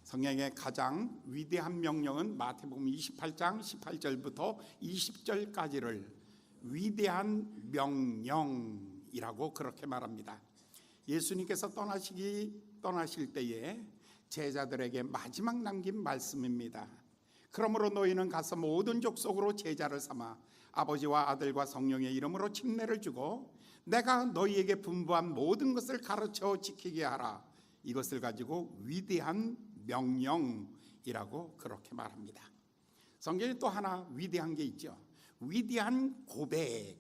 성경의 가장 위대한 명령은 마태복음 28장 18절부터 20절까지를 위대한 명령이라고 그렇게 말합니다. 예수님께서 떠나실 때에 제자들에게 마지막 남긴 말씀입니다. 그러므로 너희는 가서 모든 족속으로 제자를 삼아 아버지와 아들과 성령의 이름으로 침례를 주고 내가 너희에게 분부한 모든 것을 가르쳐 지키게 하라. 이것을 가지고 위대한 명령이라고 그렇게 말합니다. 성경에 또 하나 위대한 게 있죠. 위대한 고백.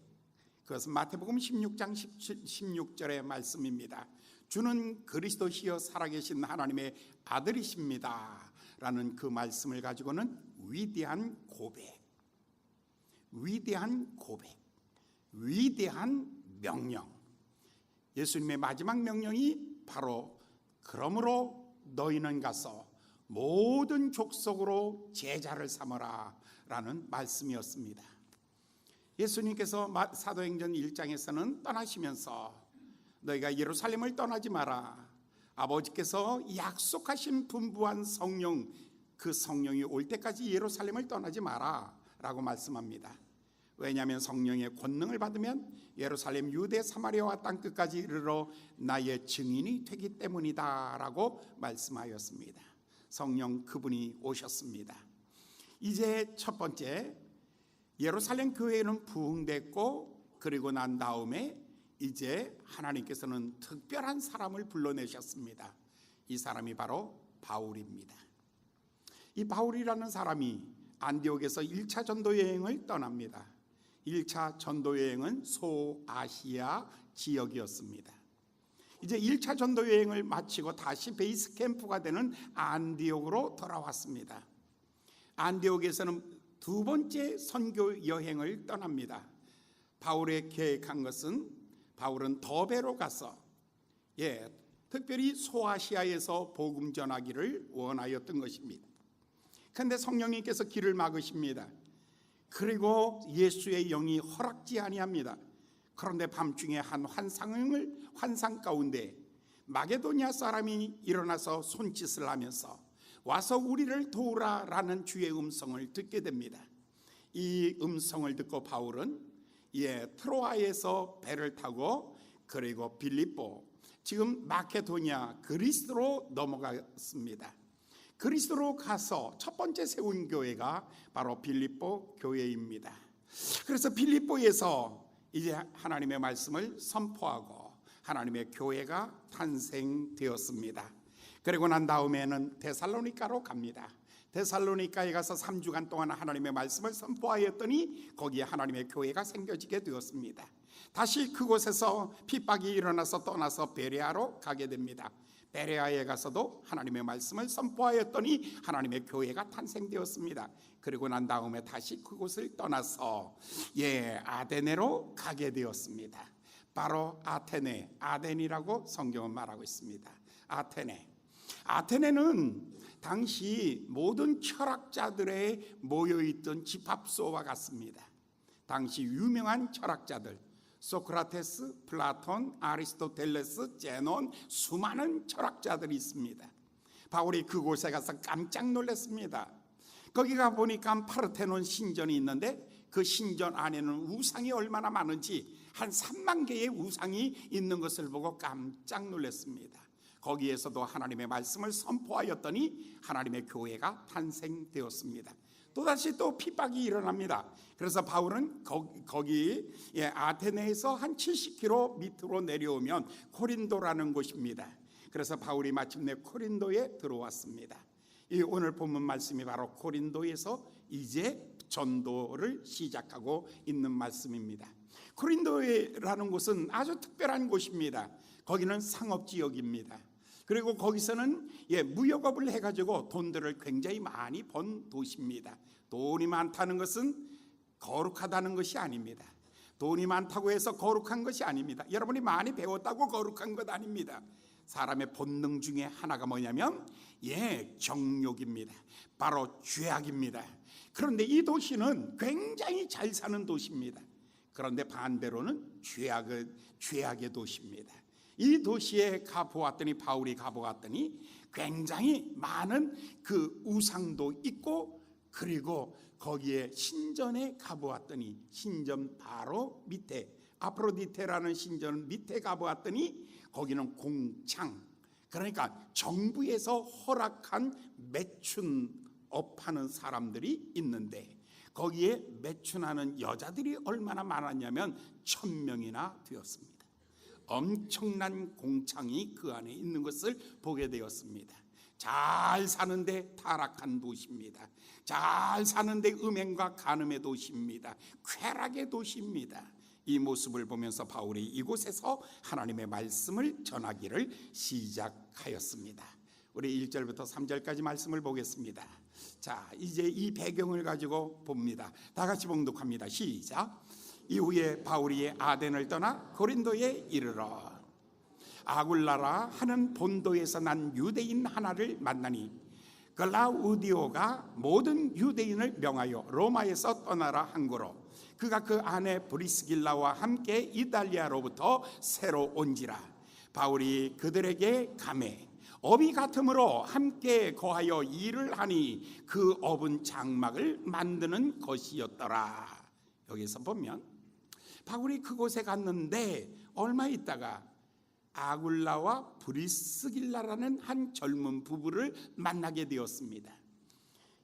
그것은 마태복음 16장 16절의 말씀입니다. 주는 그리스도시여 살아계신 하나님의 아들이십니다 라는 그 말씀을 가지고는 위대한 고백, 위대한 고백, 위대한 명령. 예수님의 마지막 명령이 바로 그러므로 너희는 가서 모든 족속으로 제자를 삼으라 라는 말씀이었습니다. 예수님께서 사도행전 1장에서는 떠나시면서 너희가 예루살렘을 떠나지 마라. 아버지께서 약속하신 분부한 성령, 그 성령이 올 때까지 예루살렘을 떠나지 마라 라고 말씀합니다. 왜냐하면 성령의 권능을 받으면 예루살렘, 유대, 사마리아와 땅끝까지 이르러 나의 증인이 되기 때문이다 라고 말씀하였습니다. 성령 그분이 오셨습니다. 이제 첫 번째, 예루살렘 교회는 부흥됐고 그리고 난 다음에 이제 하나님께서는 특별한 사람을 불러내셨습니다. 이 사람이 바로 바울입니다. 이 바울이라는 사람이 안디옥에서 1차 전도 여행을 떠납니다. 1차 전도 여행은 소아시아 지역이었습니다. 이제 1차 전도 여행을 마치고 다시 베이스 캠프가 되는 안디옥으로 돌아왔습니다. 안디옥에서는 두 번째 선교 여행을 떠납니다. 바울의 계획한 것은 바울은 더베로 가서 특별히 소아시아에서 복음 전하기를 원하였던 것입니다. 그런데 성령님께서 길을 막으십니다. 그리고 예수의 영이 허락지 아니합니다. 그런데 밤중에 한 환상 가운데 마게도냐 사람이 일어나서 손짓을 하면서 와서 우리를 도우라라는 주의 음성을 듣게 됩니다. 이 음성을 듣고 바울은 트로아에서 배를 타고 그리고 빌립보, 지금 마케도냐 그리스도로 넘어갔습니다. 그리스도로 가서 첫 번째 세운 교회가 바로 빌립보 교회입니다. 그래서 빌립보에서 이제 하나님의 말씀을 선포하고 하나님의 교회가 탄생되었습니다. 그리고 난 다음에는 데살로니가로 갑니다. 데살로니가에 가서 3주간 동안 하나님의 말씀을 선포하였더니 거기에 하나님의 교회가 생겨지게 되었습니다. 다시 그곳에서 핍박이 일어나서 떠나서 베레아로 가게 됩니다. 베레아에 가서도 하나님의 말씀을 선포하였더니 하나님의 교회가 탄생되었습니다. 그리고 난 다음에 다시 그곳을 떠나서 아데네로 가게 되었습니다. 바로 아덴이라고 성경은 말하고 있습니다. 아테네는 당시 모든 철학자들의 모여있던 집합소와 같습니다. 당시 유명한 철학자들 소크라테스, 플라톤, 아리스토텔레스, 제논, 수많은 철학자들이 있습니다. 바울이 그곳에 가서 깜짝 놀랐습니다. 거기 가 보니까 파르테논 신전이 있는데 그 신전 안에는 우상이 얼마나 많은지 한 3만 개의 우상이 있는 것을 보고 깜짝 놀랐습니다. 거기에서도 하나님의 말씀을 선포하였더니 하나님의 교회가 탄생되었습니다. 또다시 또 핍박이 일어납니다. 그래서 바울은 거기 아테네에서 한 70km 밑으로 내려오면 코린도라는 곳입니다. 그래서 바울이 마침내 코린도에 들어왔습니다. 이 오늘 본문 말씀이 바로 코린도에서 이제 전도를 시작하고 있는 말씀입니다. 코린도라는 곳은 아주 특별한 곳입니다. 거기는 상업지역입니다. 그리고 거기서는 무역업을 해가지고 돈들을 굉장히 많이 번 도시입니다. 돈이 많다는 것은 거룩하다는 것이 아닙니다. 돈이 많다고 해서 거룩한 것이 아닙니다. 여러분이 많이 배웠다고 거룩한 것 아닙니다. 사람의 본능 중에 하나가 뭐냐면 정욕입니다. 바로 죄악입니다. 그런데 이 도시는 굉장히 잘 사는 도시입니다. 그런데 반대로는 죄악의 도시입니다. 이 도시에 가보았더니, 바울이 가보았더니 굉장히 많은 그 우상도 있고, 그리고 거기에 신전에 가보았더니, 신전 바로 밑에 아프로디테라는 신전 밑에 가보았더니 거기는 공창, 그러니까 정부에서 허락한 매춘업하는 사람들이 있는데, 거기에 매춘하는 여자들이 얼마나 많았냐면 1000명이나 되었습니다. 엄청난 공창이 그 안에 있는 것을 보게 되었습니다. 잘 사는데 타락한 도시입니다. 잘 사는데 음행과 간음의 도시입니다. 쾌락의 도시입니다. 이 모습을 보면서 바울이 이곳에서 하나님의 말씀을 전하기를 시작하였습니다. 우리 1절부터 3절까지 말씀을 보겠습니다. 자, 이제 이 배경을 가지고 봅니다. 다 같이 봉독합니다. 시작. 이후에 바울이 아덴을 떠나 고린도에 이르러 아굴라라 하는 본도에서 난 유대인 하나를 만나니, 글라우디오가 모든 유대인을 명하여 로마에서 떠나라 한 거로, 그가 그 아내 브리스길라와 함께 이탈리아로부터 새로 온지라. 바울이 그들에게 가매 업이 같으므로 함께 거하여 일을 하니 그 업은 장막을 만드는 것이었더라. 여기서 보면 바울이 그곳에 갔는데 얼마 있다가 아굴라와 브리스길라라는 한 젊은 부부를 만나게 되었습니다.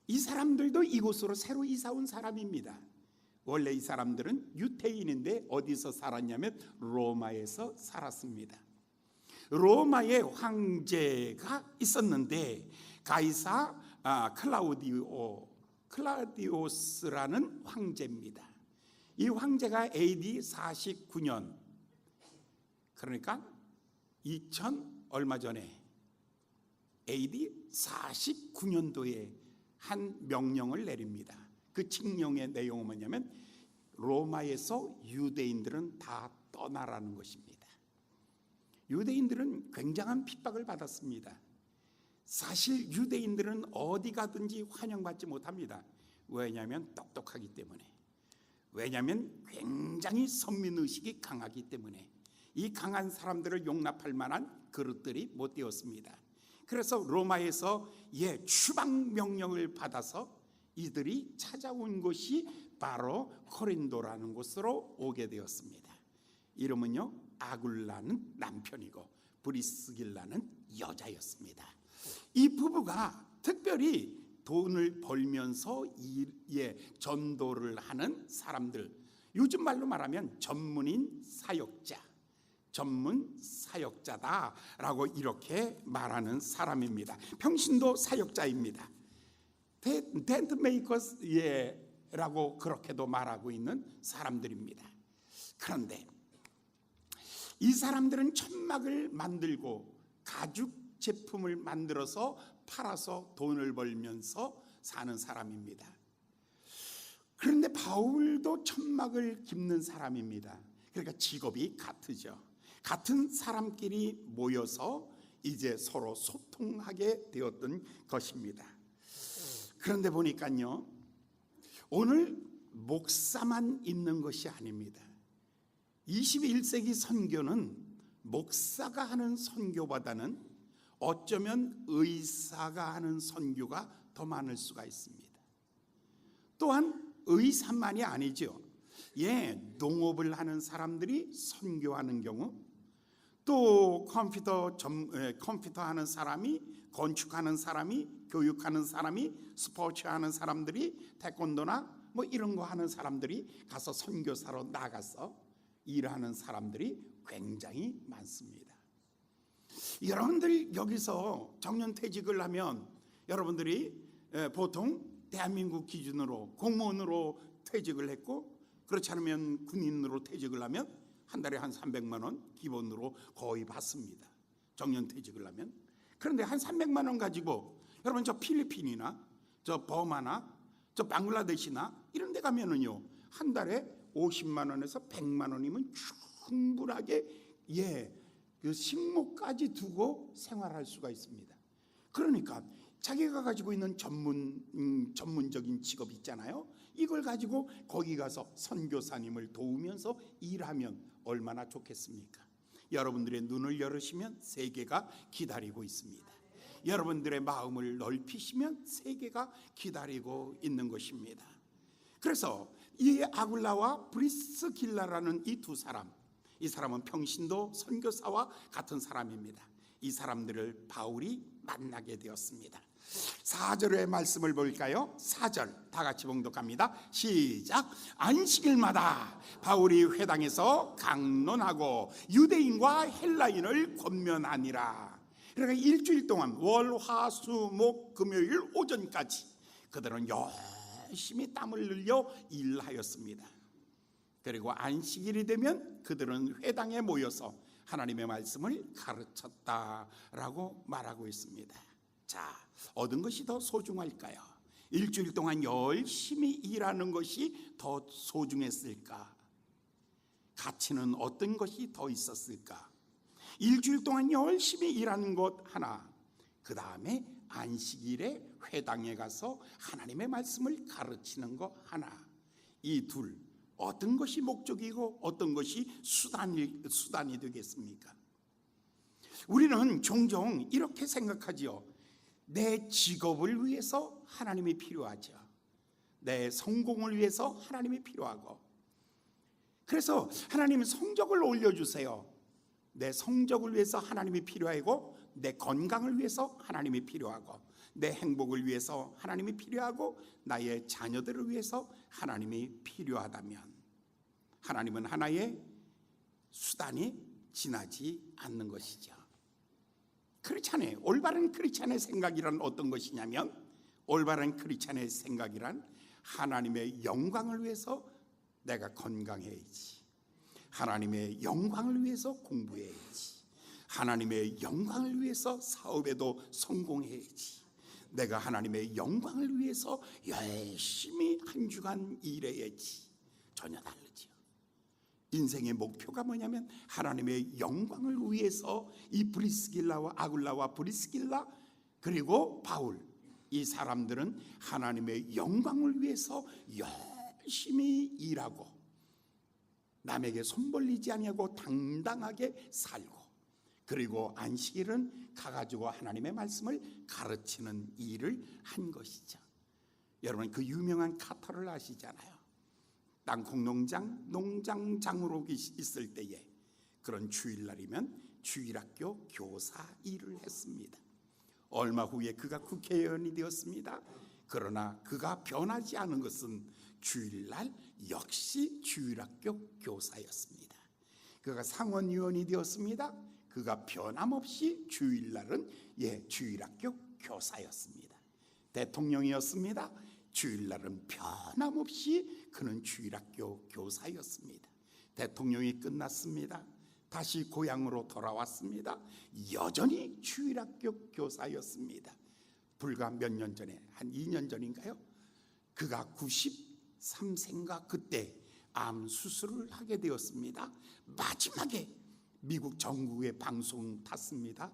이 사람들도 이곳으로 새로 이사 온 사람입니다. 원래 이 사람들은 유태인인데 어디서 살았냐면 로마에서 살았습니다. 로마에 황제가 있었는데 가이사 클라우디오스라는 황제입니다. 이 황제가 AD 49년, 그러니까 2000 얼마 전에 AD 49년도에 한 명령을 내립니다. 그 칙령의 내용은 뭐냐면 로마에서 유대인들은 다 떠나라는 것입니다. 유대인들은 굉장한 핍박을 받았습니다. 사실 유대인들은 어디 가든지 환영받지 못합니다. 왜냐하면 똑똑하기 때문에, 왜냐하면 굉장히 선민의식이 강하기 때문에 이 강한 사람들을 용납할 만한 그릇들이 못 되었습니다. 그래서 로마에서 추방 명령을 받아서 이들이 찾아온 곳이 바로 코린도라는 곳으로 오게 되었습니다. 이름은요, 아굴라는 남편이고 브리스길라는 여자였습니다. 이 부부가 특별히 돈을 벌면서 전도를 하는 사람들, 요즘 말로 말하면 전문 사역자다라고 이렇게 말하는 사람입니다. 평신도 사역자입니다. 텐트 메이커스라고 그렇게도 말하고 있는 사람들입니다. 그런데 이 사람들은 천막을 만들고 가죽 제품을 만들어서 팔아서 돈을 벌면서 사는 사람입니다. 그런데 바울도 천막을 깁는 사람입니다. 그러니까 직업이 같으죠. 같은 사람끼리 모여서 이제 서로 소통하게 되었던 것입니다. 그런데 보니까요, 오늘 목사만 있는 것이 아닙니다. 21세기 선교는 목사가 하는 선교보다는 어쩌면 의사가 하는 선교가 더 많을 수가 있습니다. 또한 의사만이 아니죠. 농업을 하는 사람들이 선교하는 경우, 또 컴퓨터 하는 사람이, 건축하는 사람이, 교육하는 사람이, 스포츠 하는 사람들이, 태권도나 뭐 이런 거 하는 사람들이 가서 선교사로 나가서 일하는 사람들이 굉장히 많습니다. 여러분들이 여기서 정년퇴직을 하면 여러분들이 보통 대한민국 기준으로 공무원으로 퇴직을 했고, 그렇지 않으면 군인으로 퇴직을 하면 한 달에 한 300만 원 기본으로 거의 받습니다. 정년퇴직을 하면. 그런데 한 300만 원 가지고 여러분 저 필리핀이나 저 버마나 저 방글라데시나 이런 데 가면은요, 한 달에 50만 원에서 100만 원이면 충분하게 그 식목까지 두고 생활할 수가 있습니다. 그러니까 자기가 가지고 있는 전문적인 직업 있잖아요. 이걸 가지고 거기 가서 선교사님을 도우면서 일하면 얼마나 좋겠습니까? 여러분들의 눈을 열으시면 세계가 기다리고 있습니다. 여러분들의 마음을 넓히시면 세계가 기다리고 있는 것입니다. 그래서 이 아굴라와 브리스길라라는 이 두 사람, 이 사람은 평신도 선교사와 같은 사람입니다. 이 사람들을 바울이 만나게 되었습니다. 4절의 말씀을 볼까요? 4절 다 같이 봉독합니다. 시작. 안식일마다 바울이 회당에서 강론하고 유대인과 헬라인을 권면하니라. 그러니까 일주일 동안 월, 화, 수, 목, 금요일 오전까지 그들은 열심히 땀을 흘려 일하였습니다. 그리고 안식일이 되면 그들은 회당에 모여서 하나님의 말씀을 가르쳤다라고 말하고 있습니다. 자, 얻은 것이 더 소중할까요? 일주일 동안 열심히 일하는 것이 더 소중했을까? 가치는 어떤 것이 더 있었을까? 일주일 동안 열심히 일하는 것 하나, 그 다음에 안식일에 회당에 가서 하나님의 말씀을 가르치는 것 하나, 이 둘, 어떤 것이 목적이고 어떤 것이 수단이 되겠습니까? 우리는 종종 이렇게 생각하지요. 내 직업을 위해서 하나님이 필요하죠. 내 성공을 위해서 하나님이 필요하고, 그래서 하나님 성적을 올려주세요. 내 성적을 위해서 하나님이 필요하고, 내 건강을 위해서 하나님이 필요하고, 내 행복을 위해서 하나님이 필요하고, 나의 자녀들을 위해서 하나님이 필요하다면 하나님은 하나의 수단이 지나지 않는 것이죠. 크리스찬의 올바른 크리스찬의 생각이란 어떤 것이냐면, 올바른 크리스찬의 생각이란 하나님의 영광을 위해서 내가 건강해야지, 하나님의 영광을 위해서 공부해야지, 하나님의 영광을 위해서 사업에도 성공해야지, 내가 하나님의 영광을 위해서 열심히 한 주간 일해야지. 전혀 다르죠. 인생의 목표가 뭐냐면 하나님의 영광을 위해서 이 브리스길라와 아굴라와 브리스길라 그리고 바울, 이 사람들은 하나님의 영광을 위해서 열심히 일하고 남에게 손 벌리지 아니하고 당당하게 살고, 그리고 안식일은 가가지고 하나님의 말씀을 가르치는 일을 한 것이죠. 여러분, 그 유명한 카터를 아시잖아요. 땅콩 농장장으로 있을 때에 그런 주일날이면 주일학교 교사 일을 했습니다. 얼마 후에 그가 국회의원이 되었습니다. 그러나 그가 변하지 않은 것은 주일날 역시 주일학교 교사였습니다. 그가 상원의원이 되었습니다. 그가 변함없이 주일날은 주일학교 교사였습니다. 대통령이었습니다. 주일날은 변함없이 그는 주일학교 교사였습니다. 대통령이 끝났습니다. 다시 고향으로 돌아왔습니다. 여전히 주일학교 교사였습니다. 불과 몇 년 전에, 한 2년 전인가요? 그가 93세인가 그때 암 수술을 하게 되었습니다. 마지막에 미국 전국의 방송 탔습니다.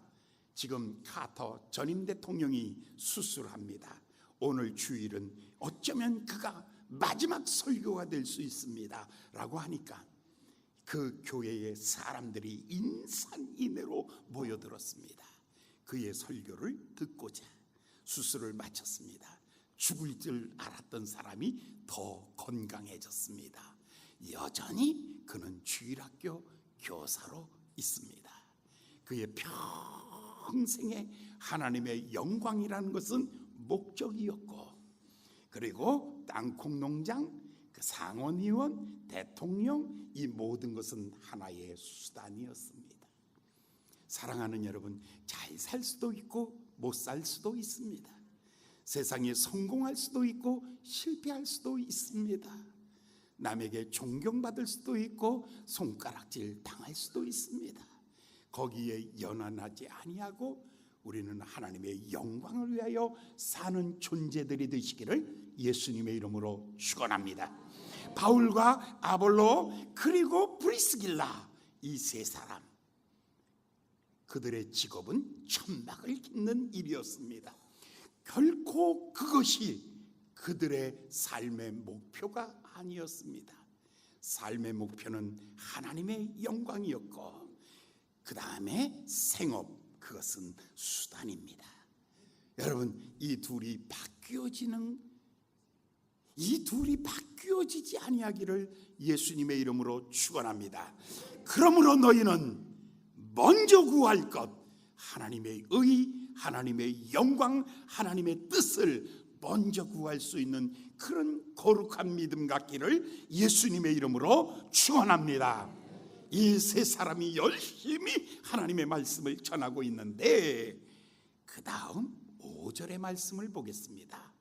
지금 카터 전임 대통령이 수술합니다. 오늘 주일은 어쩌면 그가 마지막 설교가 될 수 있습니다 라고 하니까 그 교회의 사람들이 인산인해로 모여들었습니다. 그의 설교를 듣고자 수술을 마쳤습니다. 죽을 줄 알았던 사람이 더 건강해졌습니다. 여전히 그는 주일학교 교사로 있습니다. 그의 평생의 하나님의 영광이라는 것은 목적이었고, 그리고 땅콩 농장, 그 상원의원, 대통령, 이 모든 것은 하나의 수단이었습니다. 사랑하는 여러분, 잘 살 수도 있고 못 살 수도 있습니다. 세상에 성공할 수도 있고 실패할 수도 있습니다. 남에게 존경받을 수도 있고 손가락질 당할 수도 있습니다. 거기에 연연하지 아니하고 우리는 하나님의 영광을 위하여 사는 존재들이 되시기를 예수님의 이름으로 축원합니다. 바울과 아볼로 그리고 브리스길라, 이 세 사람, 그들의 직업은 천막을 깃는 일이었습니다. 결코 그것이 그들의 삶의 목표가 아니었습니다. 삶의 목표는 하나님의 영광이었고, 그 다음에 생업, 그것은 수단입니다. 여러분, 이 둘이 바뀌어지지 아니하기를 예수님의 이름으로 축원합니다. 그러므로 너희는 먼저 구할 것, 하나님의 의, 하나님의 영광, 하나님의 뜻을 먼저 구할 수 있는 그런 거룩한 믿음 갖기를 예수님의 이름으로 축원합니다. 이 세 사람이 열심히 하나님의 말씀을 전하고 있는데, 그 다음 5절의 말씀을 보겠습니다.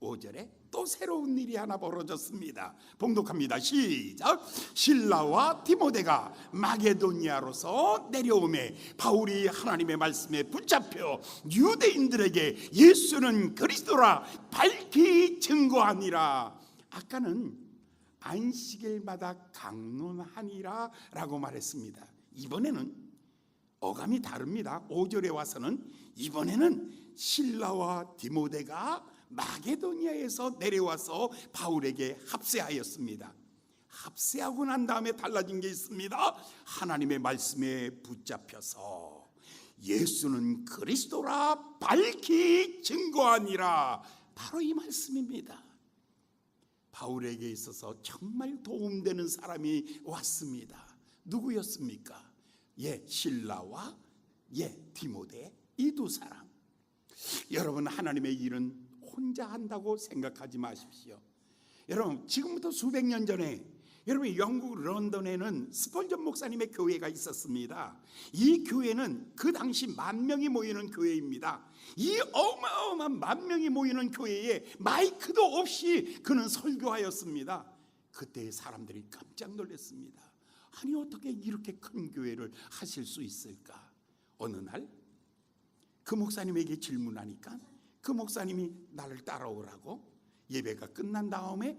5절에 또 새로운 일이 하나 벌어졌습니다. 봉독합니다. 시작. 실라와 디모데가 마게도니아로서 내려오매 바울이 하나님의 말씀에 붙잡혀 유대인들에게 예수는 그리스도라 밝히 증거하니라. 아까는 안식일마다 강론하니라 라고 말했습니다. 이번에는 어감이 다릅니다. 5절에 와서는 이번에는 실라와 디모데가 마게도니아에서 내려와서 바울에게 합세하였습니다. 합세하고 난 다음에 달라진 게 있습니다. 하나님의 말씀에 붙잡혀서 예수는 그리스도라 밝히 증거하니라. 바로 이 말씀입니다. 바울에게 있어서 정말 도움되는 사람이 왔습니다. 누구였습니까? 실라와 디모데, 이 두 사람. 여러분, 하나님의 일은 혼자 한다고 생각하지 마십시오. 여러분, 지금부터 수백 년 전에 여러분 영국 런던에는 스펄전 목사님의 교회가 있었습니다. 이 교회는 그 당시 10,000명이 모이는 교회입니다. 이 어마어마한 10,000명이 모이는 교회에 마이크도 없이 그는 설교하였습니다. 그때 사람들이 깜짝 놀랐습니다. 아니, 어떻게 이렇게 큰 교회를 하실 수 있을까? 어느 날 그 목사님에게 질문하니까 그 목사님이 나를 따라오라고, 예배가 끝난 다음에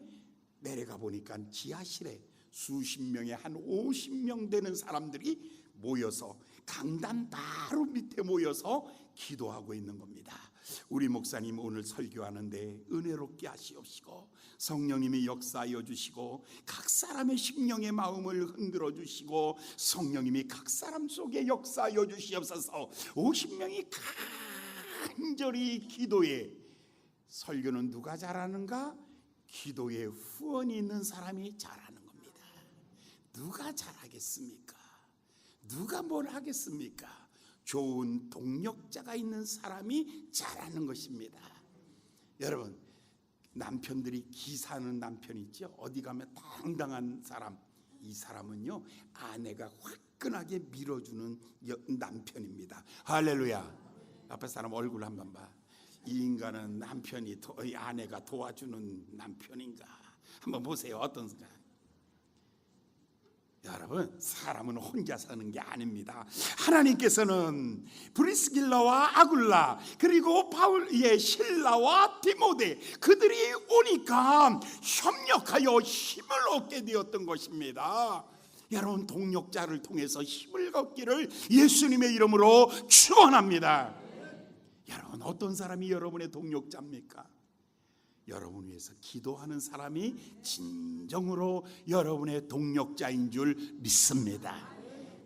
내려가 보니까 지하실에 수십 명의 한 50명 되는 사람들이 모여서 강단 바로 밑에 모여서 기도하고 있는 겁니다. 우리 목사님 오늘 설교하는데 은혜롭게 하시옵시고 성령님이 역사하여 주시고 각 사람의 심령의 마음을 흔들어 주시고 성령님이 각 사람 속에 역사하여 주시옵소서. 50명이 간절히 기도해. 설교는 누가 잘하는가? 기도에 후원이 있는 사람이 잘하는 겁니다. 누가 잘하겠습니까? 누가 뭘 하겠습니까? 좋은 동력자가 있는 사람이 잘하는 것입니다. 여러분, 남편들이 기사하는 남편 있죠? 어디 가면 당당한 사람, 이 사람은요 아내가 화끈하게 밀어주는 남편입니다. 할렐루야. 앞에 사람 얼굴 한번 봐. 이 인간은 이 아내가 도와주는 남편인가? 한번 보세요. 어떤가? 여러분, 사람은 혼자 사는 게 아닙니다. 하나님께서는 브리스길라와 아굴라, 그리고 실라와 디모데, 그들이 오니까 협력하여 힘을 얻게 되었던 것입니다. 여러분, 동력자를 통해서 힘을 얻기를 예수님의 이름으로 축원합니다. 여러분, 어떤 사람이 여러분의 동력자입니까? 여러분 위해서 기도하는 사람이 진정으로 여러분의 동력자인 줄 믿습니다.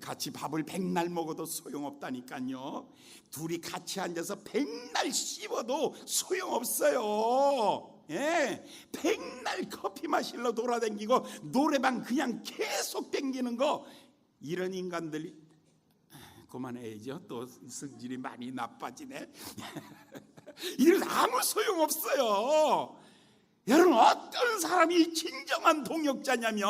같이 밥을 100날 먹어도 소용없다니까요. 둘이 같이 앉아서 100날 씹어도 소용없어요. 100날 커피 마시러 돌아다니고 노래방 그냥 계속 댕기는 거, 이런 인간들이 그만해야죠. 또 성질이 많이 나빠지네. 이래서 아무 소용없어요. 여러분, 어떤 사람이 진정한 동역자냐면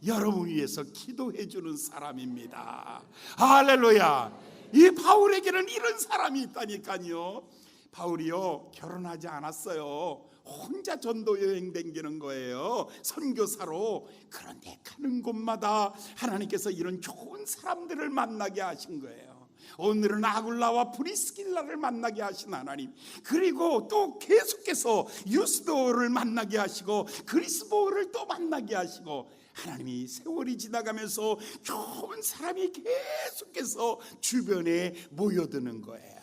여러분 위해서 기도해 주는 사람입니다. 할렐루야. 이 바울에게는 이런 사람이 있다니까요. 바울이요 결혼하지 않았어요. 혼자 전도 여행 다니는 거예요, 선교사로. 그런데 가는 곳마다 하나님께서 이런 좋은 사람들을 만나게 하신 거예요. 오늘은 아굴라와 브리스길라를 만나게 하신 하나님, 그리고 또 계속해서 유스도를 만나게 하시고 그리스도를 또 만나게 하시고, 하나님이 세월이 지나가면서 좋은 사람이 계속해서 주변에 모여드는 거예요.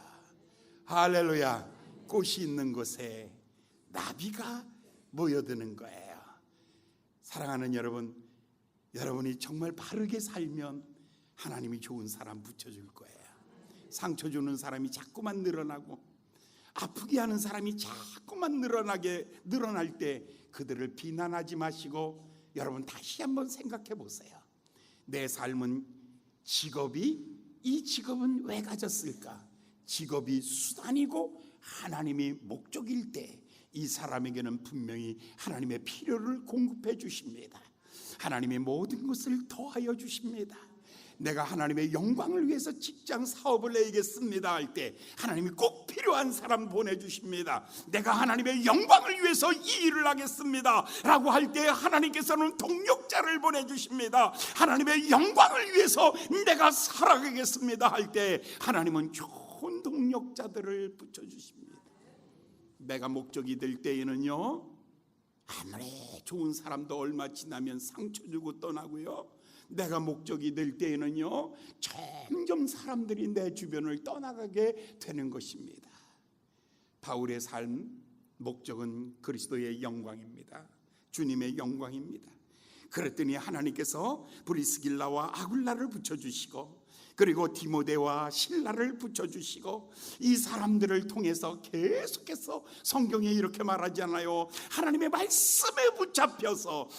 할렐루야. 꽃이 있는 곳에 나비가 모여드는 거예요. 사랑하는 여러분, 여러분이 정말 바르게 살면 하나님이 좋은 사람 붙여줄 거예요. 상처 주는 사람이 자꾸만 늘어나고 아프게 하는 사람이 자꾸만 늘어날 때 그들을 비난하지 마시고 여러분 다시 한번 생각해 보세요. 내 삶은 이 직업은 왜 가졌을까? 직업이 수단이고 하나님이 목적일 때 이 사람에게는 분명히 하나님의 필요를 공급해 주십니다. 하나님의 모든 것을 더하여 주십니다. 내가 하나님의 영광을 위해서 직장 사업을 내겠습니다 할 때 하나님이 꼭 필요한 사람 보내주십니다. 내가 하나님의 영광을 위해서 이 일을 하겠습니다 라고 할 때 하나님께서는 동력자를 보내주십니다. 하나님의 영광을 위해서 내가 살아가겠습니다 할 때 하나님은 좋은 동력자들을 붙여주십니다. 내가 목적이 될 때에는요, 아무리 좋은 사람도 얼마 지나면 상처 주고 떠나고요, 내가 목적이 될 때에는요 점점 사람들이 내 주변을 떠나가게 되는 것입니다. 바울의 삶 목적은 그리스도의 영광입니다. 주님의 영광입니다. 그랬더니 하나님께서 브리스길라와 아굴라를 붙여주시고 그리고 디모데와 실라를 붙여주시고 이 사람들을 통해서 계속해서 성경에 이렇게 말하잖아요. 하나님의 말씀에 붙잡혀서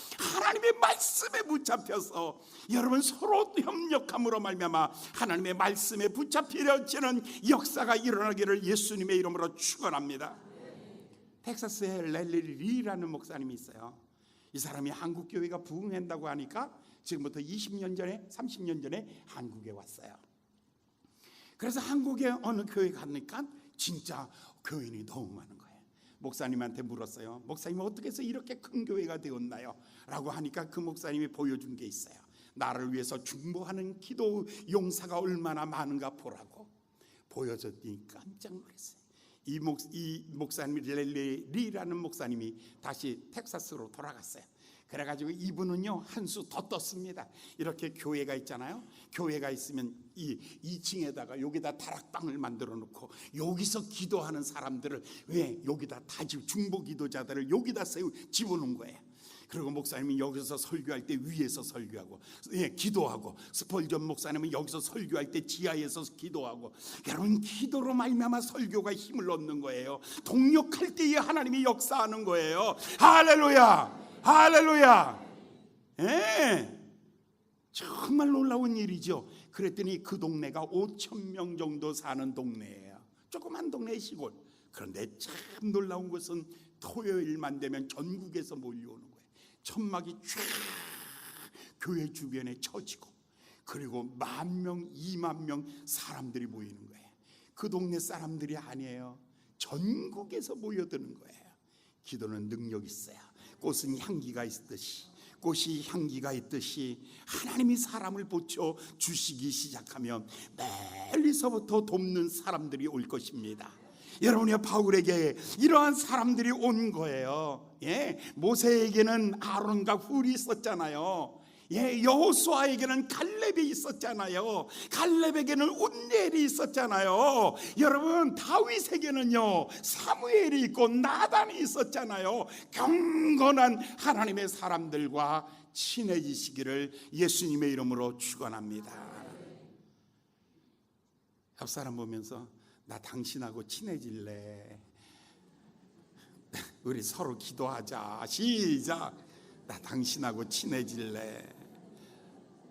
여러분 서로 협력함으로 말미암아 하나님의 말씀에 붙잡혀지는 역사가 일어나기를 예수님의 이름으로 축원합니다. 텍사스에 랠리 리라는 목사님이 있어요. 이 사람이 한국 교회가 부흥한다고 하니까 지금부터 20년 전에 30년 전에 한국에 왔어요. 그래서 한국에 어느 교회 가니까 진짜 교인이 너무 많은 거예요. 목사님한테 물었어요. 목사님 어떻게 해서 이렇게 큰 교회가 되었나요? 라고 하니까 그 목사님이 보여준 게 있어요. 나를 위해서 중보하는 기도 용사가 얼마나 많은가 보라고 보여줬더니 깜짝 놀랐어요. 이 목사님 랠리 리라는 목사님이 다시 텍사스로 돌아갔어요. 그래가지고 이분은요 한 수 더 떴습니다. 이렇게 교회가 있잖아요. 교회가 있으면 이 2층에다가 여기다 다락방을 만들어 놓고 여기서 기도하는 사람들을 왜 여기다 다 중보 기도자들을 여기다 집어넣은 거예요. 그리고 목사님이 여기서 설교할 때 위에서 설교하고 기도하고 스펄전 목사님은 여기서 설교할 때 지하에서 기도하고 여러분 기도로 말미암아 설교가 힘을 얻는 거예요. 동력할 때에 하나님이 역사하는 거예요. 할렐루야. 할렐루야. 정말 놀라운 일이죠. 그랬더니 그 동네가 5,000명 정도 사는 동네예요. 조그만 동네 시골. 그런데 참 놀라운 것은 토요일만 되면 전국에서 몰려오는 거예요. 천막이 쫙 교회 주변에 쳐지고 그리고 10,000명 20,000명 사람들이 모이는 거예요. 그 동네 사람들이 아니에요. 전국에서 모여드는 거예요. 기도는 능력이 있어요. 꽃은 향기가 있듯이 꽃이 향기가 있듯이 하나님이 사람을 보쳐 주시기 시작하면 멀리서부터 돕는 사람들이 올 것입니다. 여러분의 바울에게 이러한 사람들이 온 거예요. 모세에게는 아론과 훌이 있었잖아요. 여호수아에게는 갈렙이 있었잖아요. 갈렙에게는 온넬이 있었잖아요. 여러분 다윗에게는요 사무엘이 있고 나단이 있었잖아요. 경건한 하나님의 사람들과 친해지시기를 예수님의 이름으로 축원합니다. 옆 사람 보면서 나 당신하고 친해질래. 우리 서로 기도하자. 시작. 나 당신하고 친해질래.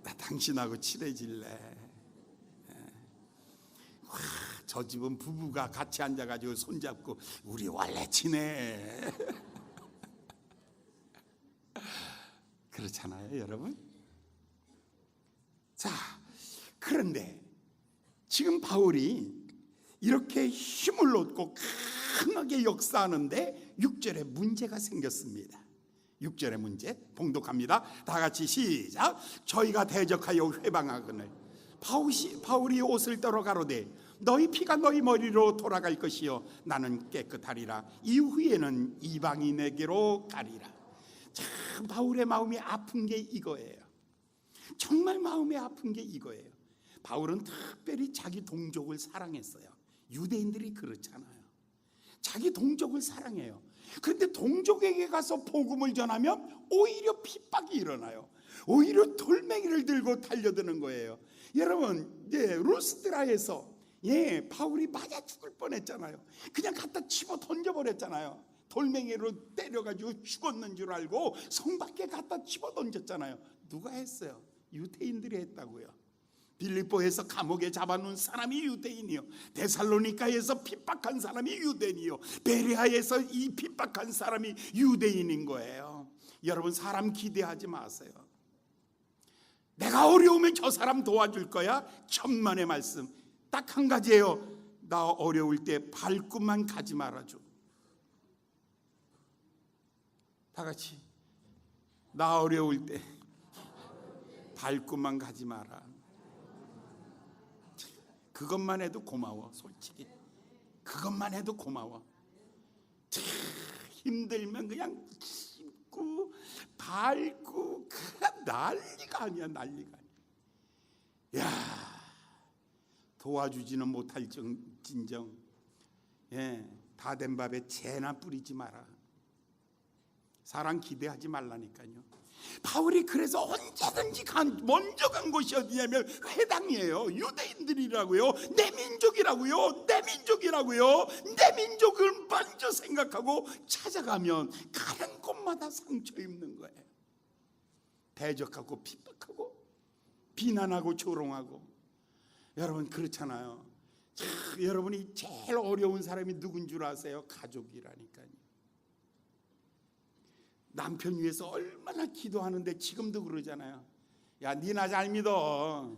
나 당신하고 친해질래. 와, 저 집은 부부가 같이 앉아가지고 손잡고 우리 원래 친해. 그렇잖아요, 여러분. 자, 그런데 지금 바울이 이렇게 힘을 얻고 강하게 역사하는데 6절에 문제가 생겼습니다. 6절의 문제 봉독합니다. 다 같이 시작. 저희가 대적하여 회방하거늘 바울이 옷을 떨어 가로되 너희 피가 너희 머리로 돌아갈 것이요 나는 깨끗하리라. 이후에는 이방인에게로 가리라. 참 바울의 마음이 아픈 게 이거예요. 정말 마음이 아픈 게 이거예요. 바울은 특별히 자기 동족을 사랑했어요. 유대인들이 그렇잖아요. 자기 동족을 사랑해요. 그런데 동족에게 가서 복음을 전하면 오히려 핍박이 일어나요. 오히려 돌멩이를 들고 달려드는 거예요. 여러분, 루스드라에서 바울이 맞아 죽을 뻔했잖아요. 그냥 갖다 집어 던져버렸잖아요. 돌멩이로 때려가지고 죽었는 줄 알고 성 밖에 갖다 집어 던졌잖아요. 누가 했어요? 유대인들이 했다고요. 빌립보에서 감옥에 잡아놓은 사람이 유대인이요, 데살로니가에서 핍박한 사람이 유대인이요, 베레아에서 이 핍박한 사람이 유대인인 거예요. 여러분, 사람 기대하지 마세요. 내가 어려우면 저 사람 도와줄 거야. 천만의 말씀 딱 한 가지예요. 나 어려울 때 발꿈만 가지 말아줘. 다 같이, 나 어려울 때 발꿈만 가지 마라. 그것만 해도 고마워. 솔직히 그것만 해도 고마워. 힘들면 그냥 짚고 밟고 난리가 아니야. 난리가 아니야. 야, 도와주지는 못할 진정 다 된 밥에 재나 뿌리지 마라. 사랑 기대하지 말라니까요. 바울이 그래서 언제든지 먼저 간 곳이 어디냐면 회당이에요. 유대인들이라고요. 내 민족이라고요. 내 민족이라고요. 내 민족을 먼저 생각하고 찾아가면 가는 곳마다 상처 입는 거예요. 대적하고 핍박하고 비난하고 조롱하고. 여러분, 그렇잖아요. 여러분이 제일 어려운 사람이 누군 줄 아세요? 가족이라니까요. 남편 위해서 얼마나 기도하는데 지금도 그러잖아요. 야, 니나 잘 믿어.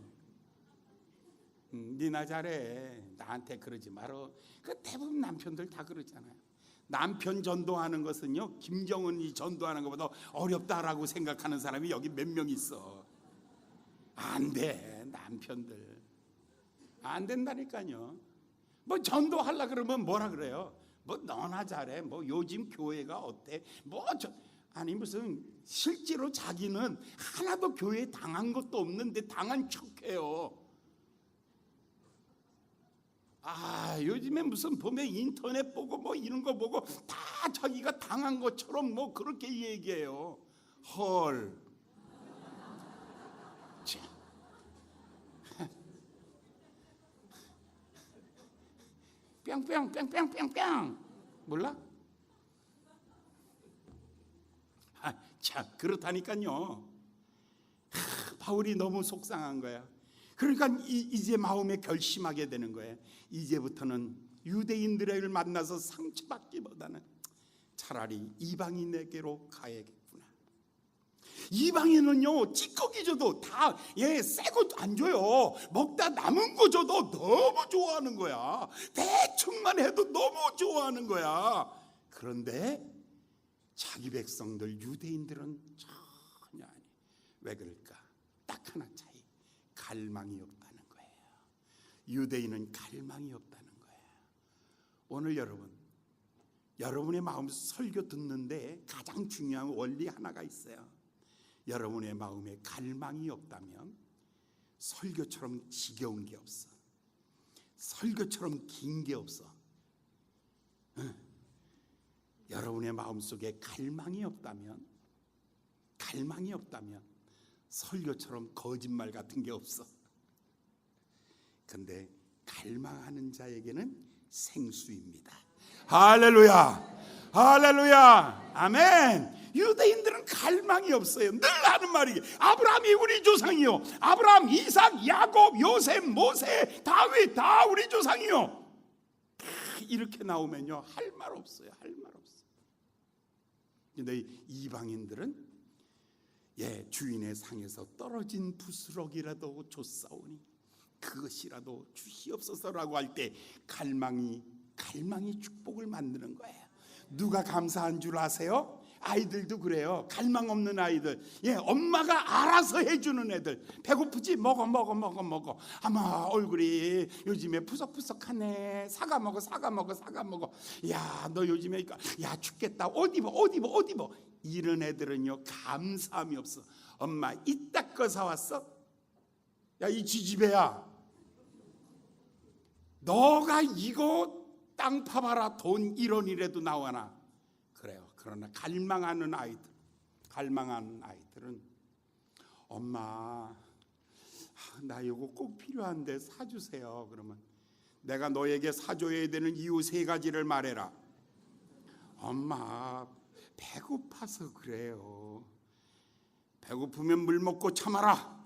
니나 잘해. 나한테 그러지 말어. 그 대부분 남편들 다 그러잖아요. 남편 전도하는 것은요, 김정은이 전도하는 것보다 어렵다라고 생각하는 사람이 여기 몇 명 있어. 안 돼. 남편들 안 된다니까요. 뭐 전도하려고 그러면 뭐라 그래요? 뭐 너나 잘해. 뭐 요즘 교회가 어때? 아니 무슨 실제로 자기는 하나도 교회에 당한 것도 없는데 당한 척해요. 요즘에 무슨 보면 인터넷 보고 뭐 이런 거 보고 다 자기가 당한 것처럼 뭐 그렇게 얘기해요. 헐. 뿅뿅뿅뿅뿅뿅 몰라? 자, 그렇다니까요. 바울이 너무 속상한 거야. 그러니까 이제 마음에 결심하게 되는 거예요. 이제부터는 유대인들을 만나서 상처받기보다는 차라리 이방인에게로 가야겠구나. 이방인은요, 찌꺼기 줘도 다 새거 안 줘요. 먹다 남은 거 줘도 너무 좋아하는 거야. 대충만 해도 너무 좋아하는 거야. 그런데 자기 백성들 유대인들은 전혀 아니. 왜 그럴까? 딱 하나 차이. 갈망이 없다는 거예요. 유대인은 갈망이 없다는 거예요. 오늘 여러분의 마음 설교 듣는데 가장 중요한 원리 하나가 있어요. 여러분의 마음에 갈망이 없다면 설교처럼 지겨운 게 없어. 설교처럼 긴 게 없어. 여러분의 마음속에 갈망이 없다면 설교처럼 거짓말 같은 게 없어. 근데 갈망하는 자에게는 생수입니다. 할렐루야. 할렐루야. 아멘. 유대인들은 갈망이 없어요. 늘 하는 말이 아브라함이 우리 조상이요. 아브라함, 이삭, 야곱, 요셉, 모세, 다윗 다 우리 조상이요. 이렇게 나오면요, 할 말 없어요. 할 말 없어요. 근데 이방인들은 주인의 상에서 떨어진 부스럭이라도 줬사오니 그것이라도 주시옵소서라고 할 때 갈망이 축복을 만드는 거예요. 누가 감사한 줄 아세요? 아이들도 그래요. 갈망 없는 아이들, 엄마가 알아서 해주는 애들. 배고프지? 먹어. 아마 얼굴이 요즘에 푸석푸석하네. 사과 먹어. 야, 너 요즘에 춥겠다. 옷 입어. 이런 애들은요, 감사함이 없어. 엄마 이따 거 사왔어? 야, 이 지지배야, 너가 이거 땅 파봐라. 돈 1원이라도 나와나. 그래요. 그러나 갈망하는 아이들은 엄마, 나 이거 꼭 필요한데 사주세요. 그러면 내가 너에게 사줘야 되는 이유 3가지를 말해라. 엄마, 배고파서 그래요. 배고프면 물 먹고 참아라.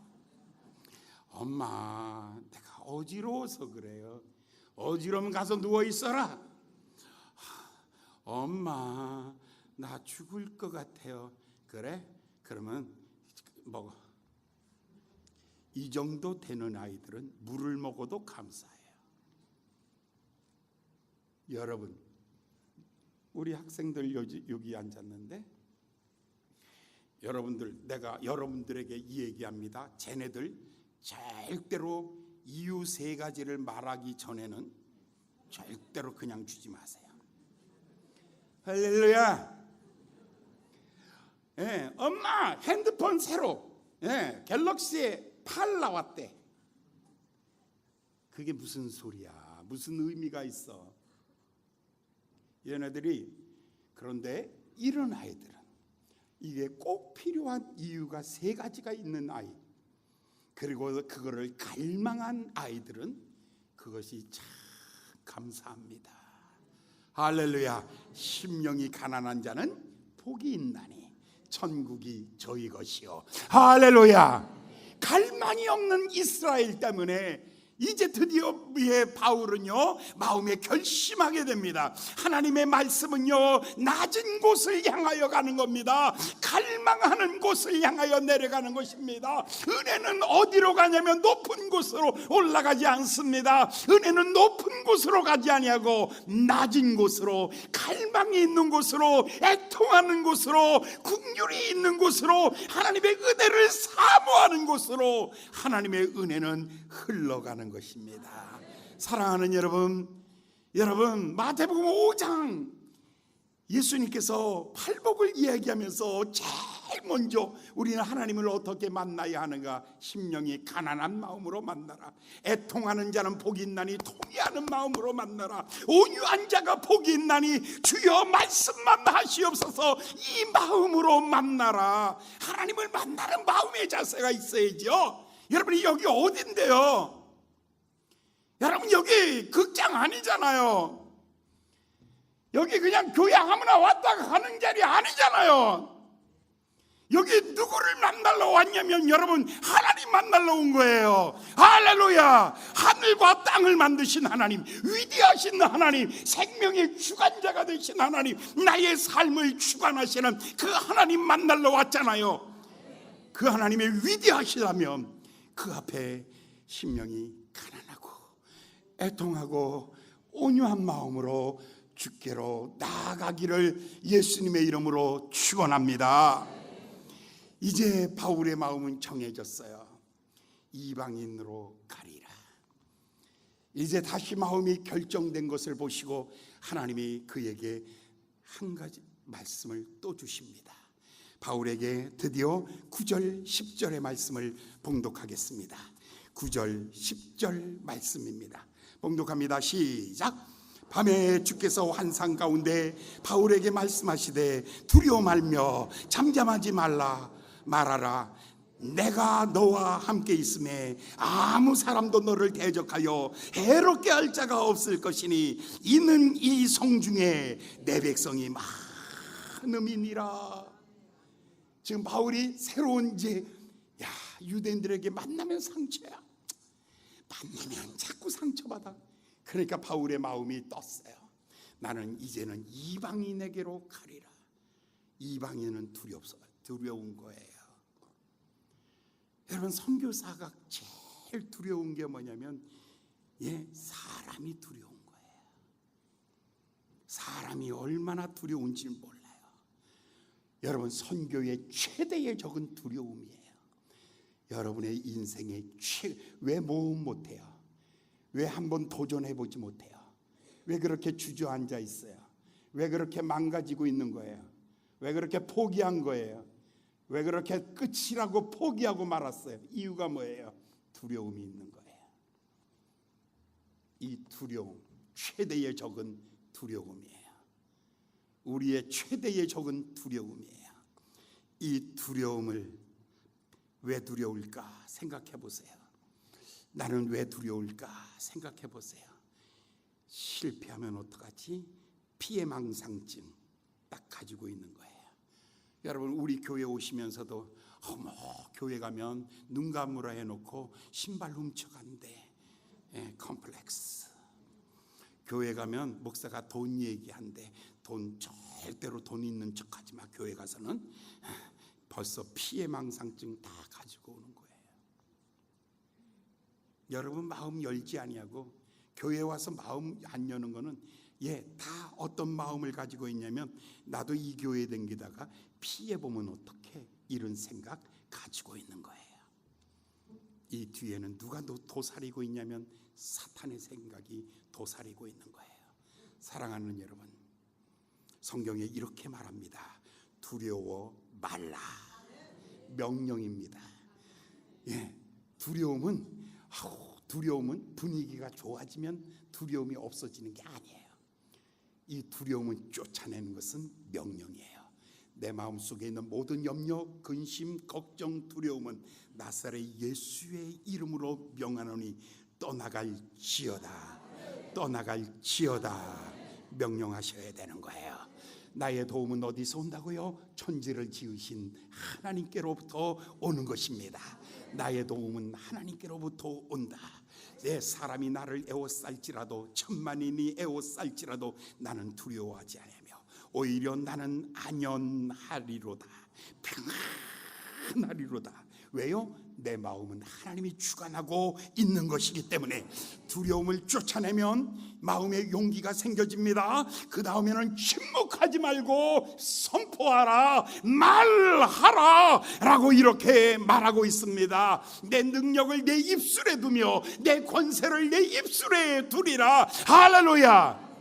엄마, 내가 어지러워서 그래요. 어지러우면 가서 누워 있어라. 엄마, 나 죽을 것 같아요. 그래? 그러면 먹어. 이 정도 되는 아이들은 물을 먹어도 감사해요. 여러분, 우리 학생들 여기 앉았는데, 여러분들, 내가 여러분들에게 이 얘기합니다. 쟤네들 절대로 이유 3가지를 말하기 전에는 절대로 그냥 주지 마세요. 할렐루야. 예, 엄마 핸드폰 새로, 갤럭시 8 나왔대. 그게 무슨 소리야? 무슨 의미가 있어? 얘네들이, 그런데 이런 아이들은 이게 꼭 필요한 이유가 3가지가 있는 아이, 그리고 그거를 갈망한 아이들은 그것이 참 감사합니다. 할렐루야. 심령이 가난한 자는 복이 있나니 천국이 저희 것이요. 할렐루야. 갈망이 없는 이스라엘 때문에 이제 드디어 바울은요 마음에 결심하게 됩니다. 하나님의 말씀은요 낮은 곳을 향하여 가는 겁니다. 갈망하는 곳을 향하여 내려가는 것입니다. 은혜는 어디로 가냐면 높은 곳으로 올라가지 않습니다. 은혜는 높은 곳으로 가지 아니하고 낮은 곳으로, 갈망이 있는 곳으로, 애통하는 곳으로, 긍휼이 있는 곳으로, 하나님의 은혜를 사모하는 곳으로 하나님의 은혜는 흘러가는 것입니다. 사랑하는 여러분, 마태복음 5장 예수님께서 팔복을 이야기하면서 제일 먼저 우리는 하나님을 어떻게 만나야 하는가? 심령이 가난한 마음으로 만나라. 애통하는 자는 복이 있나니 통회하는 마음으로 만나라. 온유한 자가 복이 있나니 주여 말씀만 하시옵소서, 이 마음으로 만나라. 하나님을 만나는 마음의 자세가 있어야죠. 여러분이 여기 어딘데요? 여러분 여기 극장 아니잖아요. 여기 그냥 교회 아무나 왔다가 가는 자리 아니잖아요. 여기 누구를 만나러 왔냐면 여러분 하나님 만나러 온 거예요. 할렐루야. 하늘과 땅을 만드신 하나님, 위대하신 하나님, 생명의 주관자가 되신 하나님, 나의 삶을 주관하시는 그 하나님 만나러 왔잖아요. 그 하나님의 위대하시다면 그 앞에 심령이 가난하고 애통하고 온유한 마음으로 주께로 나아가기를 예수님의 이름으로 축원합니다. 이제 바울의 마음은 정해졌어요. 이방인으로 가리라. 이제 다시 마음이 결정된 것을 보시고 하나님이 그에게 한 가지 말씀을 또 주십니다. 바울에게 드디어 9절 10절의 말씀을 봉독하겠습니다. 9절 10절 말씀입니다. 봉독합니다. 시작. 밤에 주께서 환상 가운데 바울에게 말씀하시되 두려워 말며 잠잠하지 말아라. 내가 너와 함께 있음에 아무 사람도 너를 대적하여 해롭게 할 자가 없을 것이니 이는 이 성중에 내 백성이 많음이니라. 지금 바울이 새로운 유대인들에게 만나면 상처야. 만나면 자꾸 상처받아. 그러니까 바울의 마음이 떴어요. 나는 이제는 이방인에게로 가리라. 이방인은 두려운 거예요. 여러분 선교사가 제일 두려운 게 뭐냐면 사람이 두려운 거예요. 사람이 얼마나 두려운지 몰라요. 여러분 선교의 최대의 적은 두려움이에요. 여러분의 인생의 왜 모험 못해요? 왜 한번 도전해보지 못해요? 왜 그렇게 주저앉아 있어요? 왜 그렇게 망가지고 있는 거예요? 왜 그렇게 포기한 거예요? 왜 그렇게 끝이라고 포기하고 말았어요? 이유가 뭐예요? 두려움이 있는 거예요. 이 두려움, 최대의 적은 두려움이에요. 우리의 최대의 적은 두려움이에요. 이 두려움을 왜 두려울까 생각해 보세요. 나는 왜 두려울까 생각해 보세요. 실패하면 어떡하지? 피해망상증 딱 가지고 있는 거예요. 여러분, 우리 교회 오시면서도 어머, 교회 가면 눈 감으라 해놓고 신발 훔쳐간대. 컴플렉스. 교회 가면 목사가 돈 얘기한대. 돈 절대로 돈 있는 척하지 마. 교회 가서는. 벌써 피해망상증 다 가지고 오는 거예요. 여러분, 마음 열지 아니하고 교회 와서 마음 안 여는 거는 다 어떤 마음을 가지고 있냐면, 나도 이 교회에 댕기다가 피해보면 어떡해, 이런 생각 가지고 있는 거예요. 이 뒤에는 누가 도사리고 있냐면 사탄의 생각이 도사리고 있는 거예요. 사랑하는 여러분, 성경에 이렇게 말합니다. 두려워 말라. 명령입니다. 두려움은 분위기가 좋아지면 두려움이 없어지는 게 아니에요. 이 두려움을 쫓아내는 것은 명령이에요. 내 마음속에 있는 모든 염려, 근심, 걱정, 두려움은 나사렛 예수의 이름으로 명하노니 떠나갈지어다. 떠나갈지어다. 명령하셔야 되는 거예요. 나의 도움은 어디서 온다고요? 천지를 지으신 하나님께로부터 오는 것입니다. 나의 도움은 하나님께로부터 온다. 내 사람이 나를 에워쌀지라도, 천만인이 에워쌀지라도 나는 두려워하지 않으며 오히려 나는 안연하리로다. 평안하리로다. 왜요? 내 마음은 하나님이 주관하고 있는 것이기 때문에 두려움을 쫓아내면 마음의 용기가 생겨집니다. 그 다음에는 침묵하지 말고 선포하라, 말하라 라고 이렇게 말하고 있습니다. 내 능력을 내 입술에 두며 내 권세를 내 입술에 두리라. 할렐루야.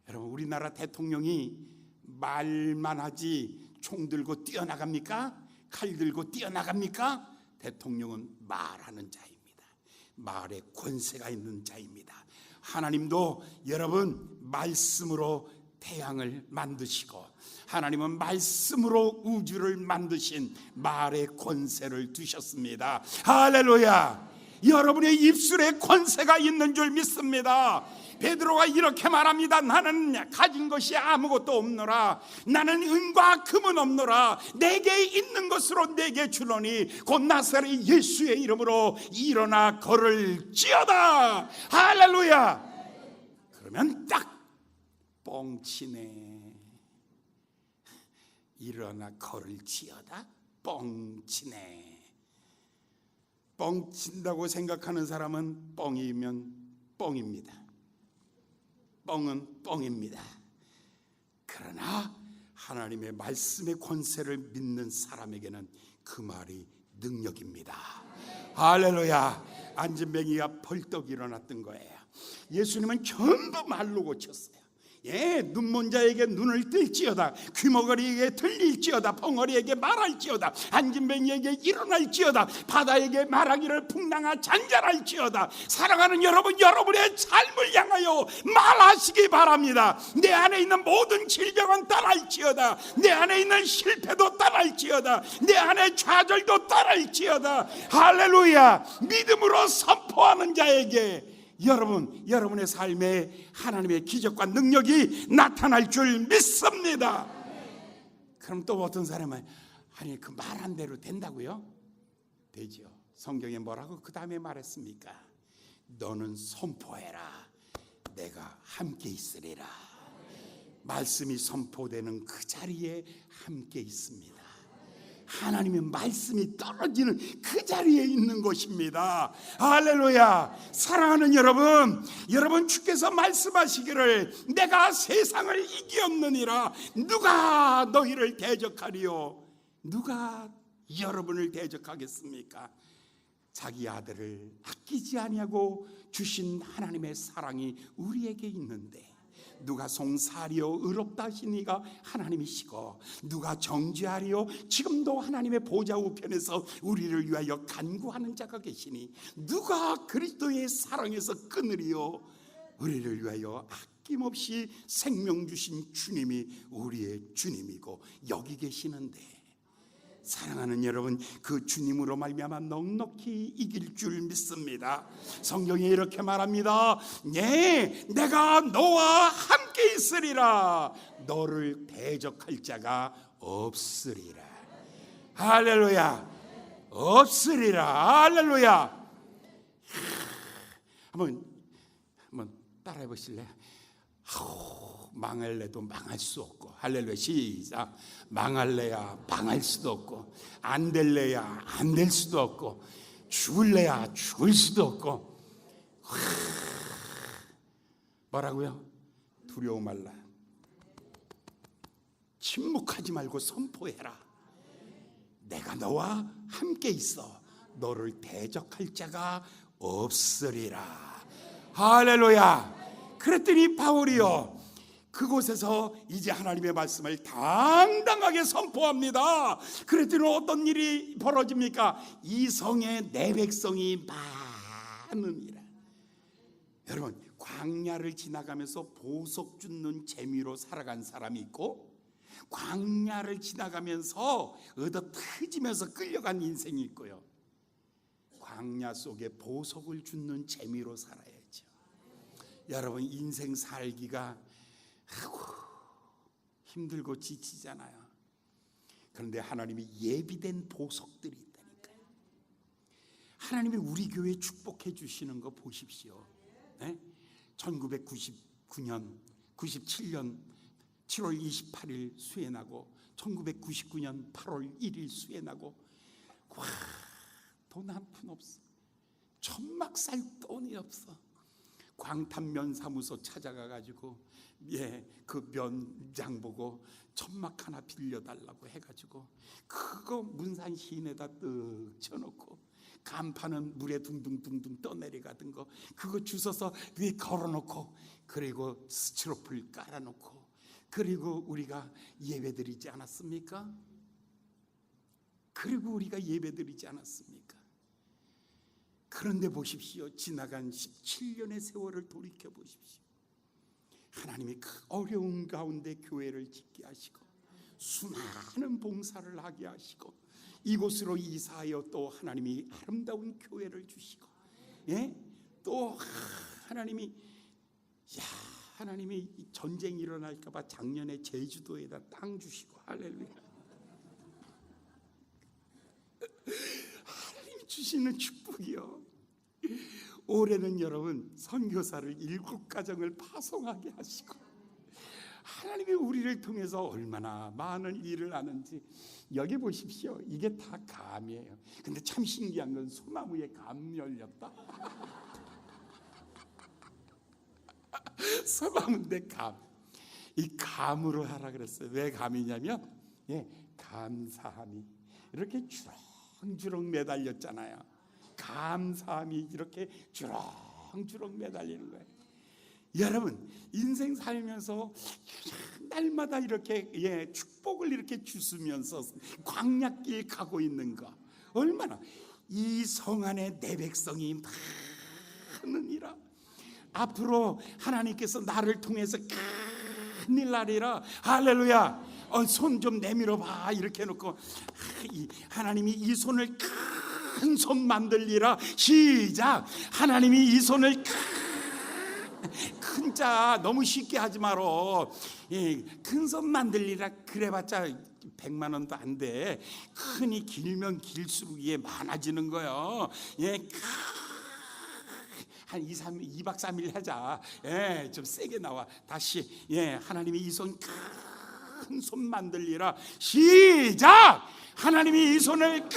여러분, 우리나라 대통령이 말만 하지 총 들고 뛰어나갑니까? 칼 들고 뛰어나갑니까? 대통령은 말하는 자입니다. 말에 권세가 있는 자입니다. 하나님도 여러분 말씀으로 태양을 만드시고, 하나님은 말씀으로 우주를 만드신 말에 권세를 두셨습니다. 할렐루야. 여러분의 입술에 권세가 있는 줄 믿습니다. 베드로가 이렇게 말합니다. 나는 가진 것이 아무것도 없노라. 나는 은과 금은 없노라. 내게 있는 것으로 내게 주노니 곧 나사렛 예수의 이름으로 일어나 걸을지어다. 할렐루야. 그러면 딱 뻥치네. 일어나 걸을지어다. 뻥치네. 뻥친다고 생각하는 사람은 뻥이면 뻥입니다. 뻥은 뻥입니다. 그러나 하나님의 말씀의 권세를 믿는 사람에게는 그 말이 능력입니다. 할렐루야. 안진뱅이가 벌떡 일어났던 거예요. 예수님은 전부 말로 고쳤어요. 눈먼 자에게 눈을 뜰지어다. 귀머거리에게 들릴지어다. 벙어리에게 말할지어다. 안진뱅이에게 일어날지어다. 바다에게 말하기를 풍랑아 잔잔할지어다. 사랑하는 여러분, 여러분의 삶을 향하여 말하시기 바랍니다. 내 안에 있는 모든 질병은 떠날지어다. 내 안에 있는 실패도 떠날지어다. 내 안에 좌절도 떠날지어다. 할렐루야. 믿음으로 선포하는 자에게 여러분의 삶에 하나님의 기적과 능력이 나타날 줄 믿습니다. 그럼 또 어떤 사람은 아니 그 말한 대로 된다고요? 되죠. 성경에 뭐라고 그 다음에 말했습니까? 너는 선포해라. 내가 함께 있으리라. 말씀이 선포되는 그 자리에 함께 있습니다. 하나님의 말씀이 떨어지는 그 자리에 있는 것입니다. 할렐루야. 사랑하는 여러분 주께서 말씀하시기를 내가 세상을 이기었느니라. 누가 너희를 대적하리요? 누가 여러분을 대적하겠습니까? 자기 아들을 아끼지 아니하고 주신 하나님의 사랑이 우리에게 있는데, 누가 송사하리요? 의롭다 하신 이가 하나님이시고, 누가 정죄하리요? 지금도 하나님의 보좌 우편에서 우리를 위하여 간구하는 자가 계시니, 누가 그리스도의 사랑에서 끊으리요? 우리를 위하여 아낌없이 생명 주신 주님이 우리의 주님이고 여기 계시는데, 사랑하는 여러분, 그 주님으로 말미암아 넉넉히 이길 줄 믿습니다. 성경에 이렇게 말합니다. 네, 내가 너와 함께 있으리라. 너를 대적할 자가 없으리라. 할렐루야. 없으리라. 할렐루야. 한번 따라해 보실래요? 망할래도 망할 수 없고. 할렐루야. 시작. 망할래야 망할 수도 없고, 안 될래야 안 될 수도 없고, 죽을래야 죽을 수도 없고. 뭐라고요? 두려워 말라. 침묵하지 말고 선포해라. 내가 너와 함께 있어. 너를 대적할 자가 없으리라. 할렐루야. 그랬더니 바울이요, 그곳에서 이제 하나님의 말씀을 당당하게 선포합니다. 그랬더니 어떤 일이 벌어집니까? 이 성에 내 백성이 많으니라. 여러분, 광야를 지나가면서 보석 줍는 재미로 살아간 사람이 있고, 광야를 지나가면서 얻어 터지면서 끌려간 인생이 있고요, 광야 속에 보석을 줍는 재미로 살아야죠. 여러분, 인생 살기가 힘들고 지치잖아요. 그런데 하나님이 예비된 보석들이 있다니까요. 하나님이 우리 교회 축복해 주시는 거 보십시오. 네? 1997년 7월 28일 수혜나고 1999년 8월 1일 수혜나고, 돈 한 푼 없어. 천막 살 돈이 없어. 광탄면 사무소 찾아가가지고 그 면장 보고 천막 하나 빌려달라고 해가지고 그거 문산 시인에다 떡 쳐놓고, 간판은 물에 둥둥둥둥 떠내려가던 거 그거 주워서 위에 걸어놓고, 그리고 스티로폼을 깔아놓고, 그리고 우리가 예배드리지 않았습니까? 그런데 보십시오. 지나간 17년의 세월을 돌이켜 보십시오. 하나님이 그 어려운 가운데 교회를 짓게 하시고, 수많은 봉사를 하게 하시고, 이곳으로 이사하여 또 하나님이 아름다운 교회를 주시고, 또 하나님이 전쟁이 일어날까 봐 작년에 제주도에다 땅 주시고. 할렐루야. 하나님이 주시는 축복이요. 올해는 여러분 선교사를 7가정을 파송하게 하시고, 하나님이 우리를 통해서 얼마나 많은 일을 하는지 여기 보십시오. 이게 다 감이에요. 근데 참 신기한 건 소나무에 감 열렸다. 소나무인데 감. 이 감으로 하라 그랬어요. 왜 감이냐면 감사함이 이렇게 주렁주렁 매달렸잖아요. 감사함이 이렇게 주렁주렁 매달리는 거예요. 여러분, 인생 살면서 날마다 이렇게 축복을 이렇게 주시면서 광야길 가고 있는 거, 얼마나 이 성 안에 내 백성이 많으니라. 앞으로 하나님께서 나를 통해서 큰일 나리라. 할렐루야. 손 좀 내밀어 봐. 이렇게 해놓고 하나님이 이 손을 큰 손 만들리라. 시작. 하나님이 이 손을 큰 자 너무 쉽게 하지 마라. 큰 손 만들리라 그래봤자 100만 원도 안 돼. 큰이 길면 길수록 이게 많아지는 거예요. 한 2박 3일 하자. 좀 세게 나와. 다시. 하나님이 이 손 큰 손 만들리라. 시작. 하나님이 이 손을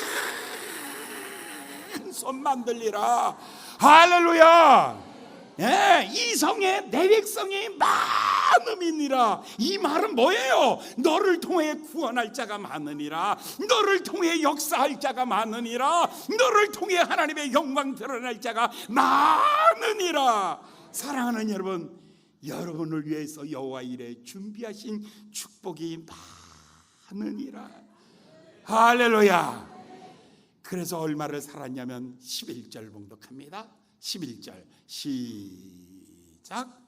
큰 손 만들리라. 할렐루야. 이 성에 내 백성이 많음이니라. 이 말은 뭐예요? 너를 통해 구원할 자가 많으니라. 너를 통해 역사할 자가 많으니라. 너를 통해 하나님의 영광 드러날 자가 많으니라. 사랑하는 여러분, 여러분을 위해서 여호와 이레 준비하신 축복이 많으니라. 할렐루야. 그래서 얼마를 살았냐면 11절 봉독합니다. 11절 시작.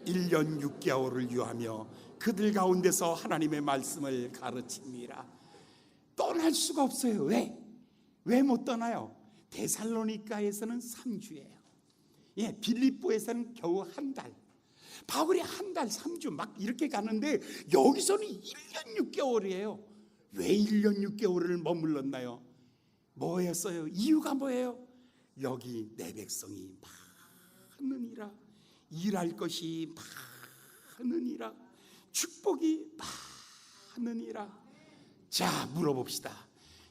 1년 6개월을 유하며 그들 가운데서 하나님의 말씀을 가르치니라. 떠날 수가 없어요. 왜? 왜 못 떠나요? 데살로니가에서는 3주예요. 빌립보에서는 겨우 한 달. 바울이 한 달, 3주 막 이렇게 가는데 여기서는 1년 6개월이에요. 왜 1년 6개월을 머물렀나요? 뭐였어요? 이유가 뭐예요? 여기 내 백성이 많으니라. 일할 것이 많으니라. 축복이 많으니라. 자, 물어봅시다.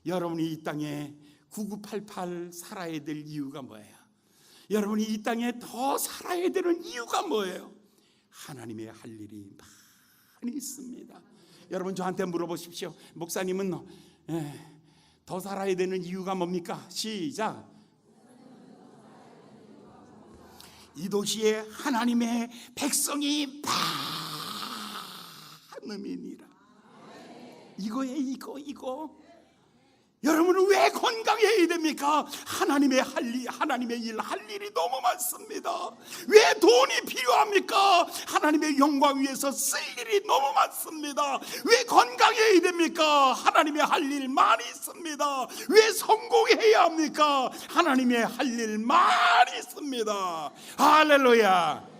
여러분이 이 땅에 9988 살아야 될 이유가 뭐예요? 여러분이 이 땅에 더 살아야 되는 이유가 뭐예요? 하나님의 할 일이 많이 있습니다. 여러분 저한테 물어보십시오. 목사님은 더 살아야 되는 이유가 뭡니까? 시작. 이 도시에 하나님의 백성이 많음이니라. 이거예요. 이거. 여러분은 왜 건강해야 됩니까? 하나님의 일 할 일이 너무 많습니다. 왜 돈이 필요합니까? 하나님의 영광 위해서 쓸 일이 너무 많습니다. 왜 건강해야 됩니까? 하나님의 할 일 많이 있습니다. 왜 성공해야 합니까? 하나님의 할 일 많이 있습니다. 할렐루야.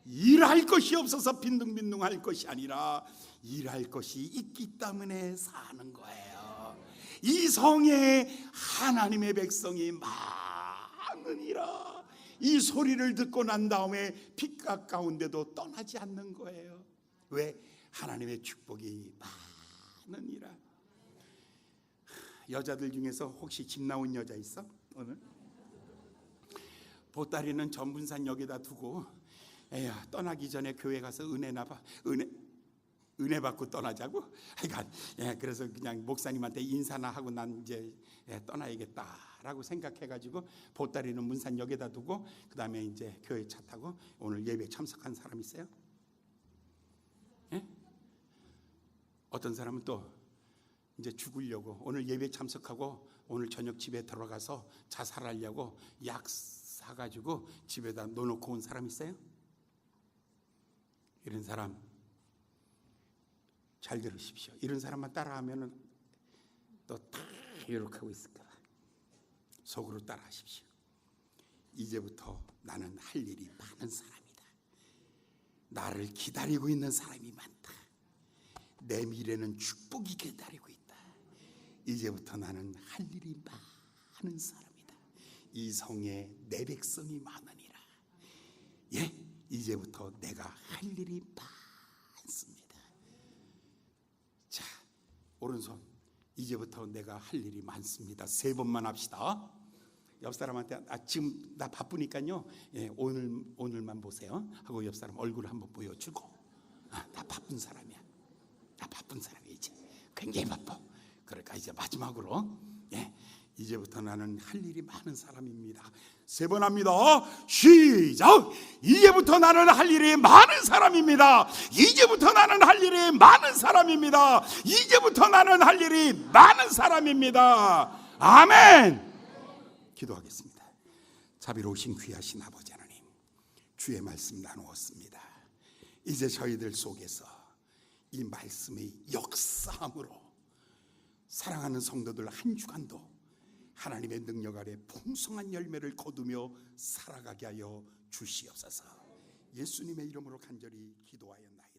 일할 것이 없어서 빈둥빈둥할 것이 아니라 일할 것이 있기 때문에 사는 거예요. 이 성에 하나님의 백성이 많으니라. 이 소리를 듣고 난 다음에 빛가 가운데도 떠나지 않는 거예요. 왜? 하나님의 축복이 많으니라. 여자들 중에서 혹시 집 나온 여자 있어? 오늘? 보따리는 전분산역에다 두고 에야, 떠나기 전에 교회 가서 은혜 받고 떠나자고. 그래서 그냥 목사님한테 인사나 하고 난 이제 떠나야겠다라고 생각해가지고 보따리는 문산역에다 두고 그 다음에 이제 교회 차 타고 오늘 예배 참석한 사람 있어요? 어떤 사람은 또 이제 죽으려고 오늘 예배 참석하고 오늘 저녁 집에 들어가서 자살하려고 약 사가지고 집에다 놓아놓고 온 사람 있어요? 이런 사람 잘 들으십시오. 이런 사람만 따라하면 또 다 이렇게 하고 있을까 봐 속으로 따라하십시오. 이제부터 나는 할 일이 많은 사람이다. 나를 기다리고 있는 사람이 많다. 내 미래는 축복이 기다리고 있다. 이제부터 나는 할 일이 많은 사람이다. 이 성에 내 백성이 많으니라. 이제부터 내가 할 일이 많습니다. 자, 오른손. 이제부터 내가 할 일이 많습니다. 3번만 합시다. 옆 사람한테 지금 나 바쁘니까요. 오늘만 보세요. 하고 옆 사람 얼굴 한번 보여주고. 나 바쁜 사람이야. 나 바쁜 사람이지. 굉장히 바빠. 그러니까 이제 마지막으로 이제부터 나는 할 일이 많은 사람입니다. 3번 합니다. 시작. 이제부터 나는 할 일이 많은 사람입니다. 이제부터 나는 할 일이 많은 사람입니다. 이제부터 나는 할 일이 많은 사람입니다. 아멘. 기도하겠습니다. 자비로우신 귀하신 아버지 하나님, 주의 말씀 나누었습니다. 이제 저희들 속에서 이 말씀의 역사함으로 사랑하는 성도들 한 주간도 하나님의 능력 아래 풍성한 열매를 거두며 살아가게 하여 주시옵소서. 예수님의 이름으로 간절히 기도하였나이다.